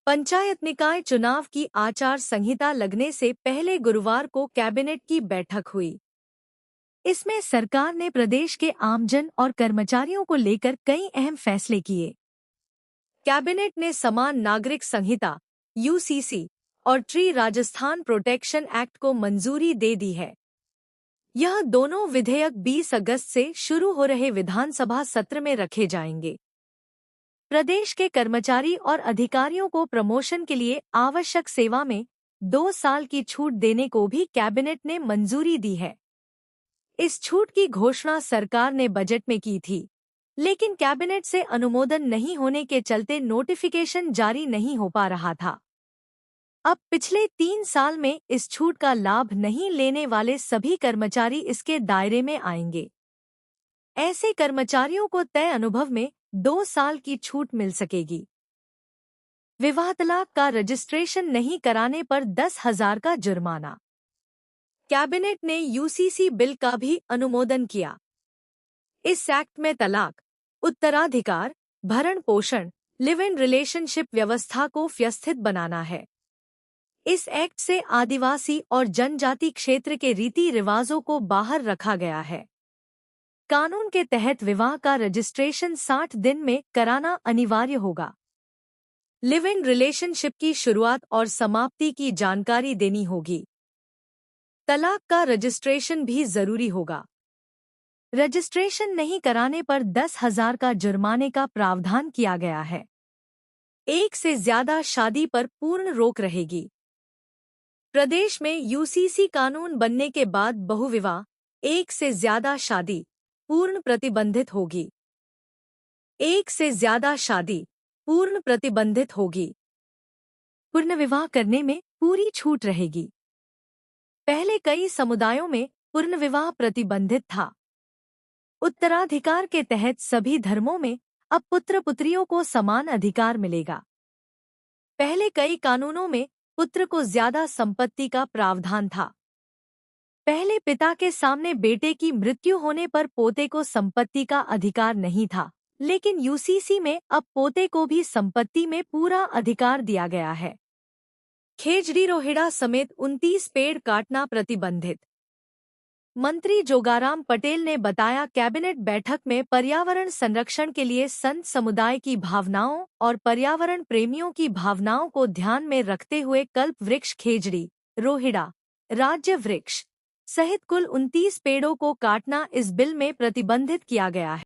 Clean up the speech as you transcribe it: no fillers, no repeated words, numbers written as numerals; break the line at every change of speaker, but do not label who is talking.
पंचायत निकाय चुनाव की आचार संहिता लगने से पहले गुरुवार को कैबिनेट की बैठक हुई। इसमें सरकार ने प्रदेश के आमजन और कर्मचारियों को लेकर कई अहम फैसले किए। कैबिनेट ने समान नागरिक संहिता (यूसीसी) और ट्री राजस्थान प्रोटेक्शन एक्ट को मंजूरी दे दी है। यह दोनों विधेयक 20 अगस्त से शुरू हो रहे विधानसभा सत्र में रखे जाएंगे। प्रदेश के कर्मचारी और अधिकारियों को प्रमोशन के लिए आवश्यक सेवा में 2 साल की छूट देने को भी कैबिनेट ने मंजूरी दी है। इस छूट की घोषणा सरकार ने बजट में की थी, लेकिन कैबिनेट से अनुमोदन नहीं होने के चलते नोटिफिकेशन जारी नहीं हो पा रहा था। अब पिछले 3 साल में इस छूट का लाभ नहीं लेने वाले सभी कर्मचारी इसके दायरे में आएंगे। ऐसे कर्मचारियों को तय अनुभव में 2 साल की छूट मिल सकेगी। विवाह तलाक का रजिस्ट्रेशन नहीं कराने पर 10,000 का जुर्माना। कैबिनेट ने यूसीसी बिल का भी अनुमोदन किया। इस एक्ट में तलाक, उत्तराधिकार, भरण पोषण, लिव इन रिलेशनशिप व्यवस्था को व्यवस्थित बनाना है। इस एक्ट से आदिवासी और जनजाति क्षेत्र के रीति रिवाजों को बाहर रखा गया है। कानून के तहत विवाह का रजिस्ट्रेशन 60 दिन में कराना अनिवार्य होगा। लिव इन रिलेशनशिप की शुरुआत और समाप्ति की जानकारी देनी होगी। तलाक का रजिस्ट्रेशन भी जरूरी होगा। रजिस्ट्रेशन नहीं कराने पर 10,000 का जुर्माने का प्रावधान किया गया है। एक से ज्यादा शादी पर पूर्ण रोक रहेगी। प्रदेश में यूसीसी कानून बनने के बाद बहुविवाह, एक से ज्यादा शादी पूर्ण प्रतिबंधित होगी। एक से ज्यादा शादी पूर्ण प्रतिबंधित होगी। पूर्ण विवाह करने में पूरी छूट रहेगी। पहले कई समुदायों में पूर्ण विवाह प्रतिबंधित था। उत्तराधिकार के तहत सभी धर्मों में अब पुत्र पुत्रियों को समान अधिकार मिलेगा। पहले कई कानूनों में पुत्र को ज्यादा संपत्ति का प्रावधान था। पहले पिता के सामने बेटे की मृत्यु होने पर पोते को संपत्ति का अधिकार नहीं था, लेकिन यूसीसी में अब पोते को भी संपत्ति में पूरा अधिकार दिया गया है। खेजड़ी रोहिड़ा समेत 29 पेड़ काटना प्रतिबंधित। मंत्री जोगाराम पटेल ने बताया, कैबिनेट बैठक में पर्यावरण संरक्षण के लिए संत समुदाय की भावनाओं और पर्यावरण प्रेमियों की भावनाओं को ध्यान में रखते हुए कल्प वृक्ष खेजड़ी, रोहिड़ा, राज्य वृक्ष सहित कुल 29 पेड़ों को काटना इस बिल में प्रतिबंधित किया गया है।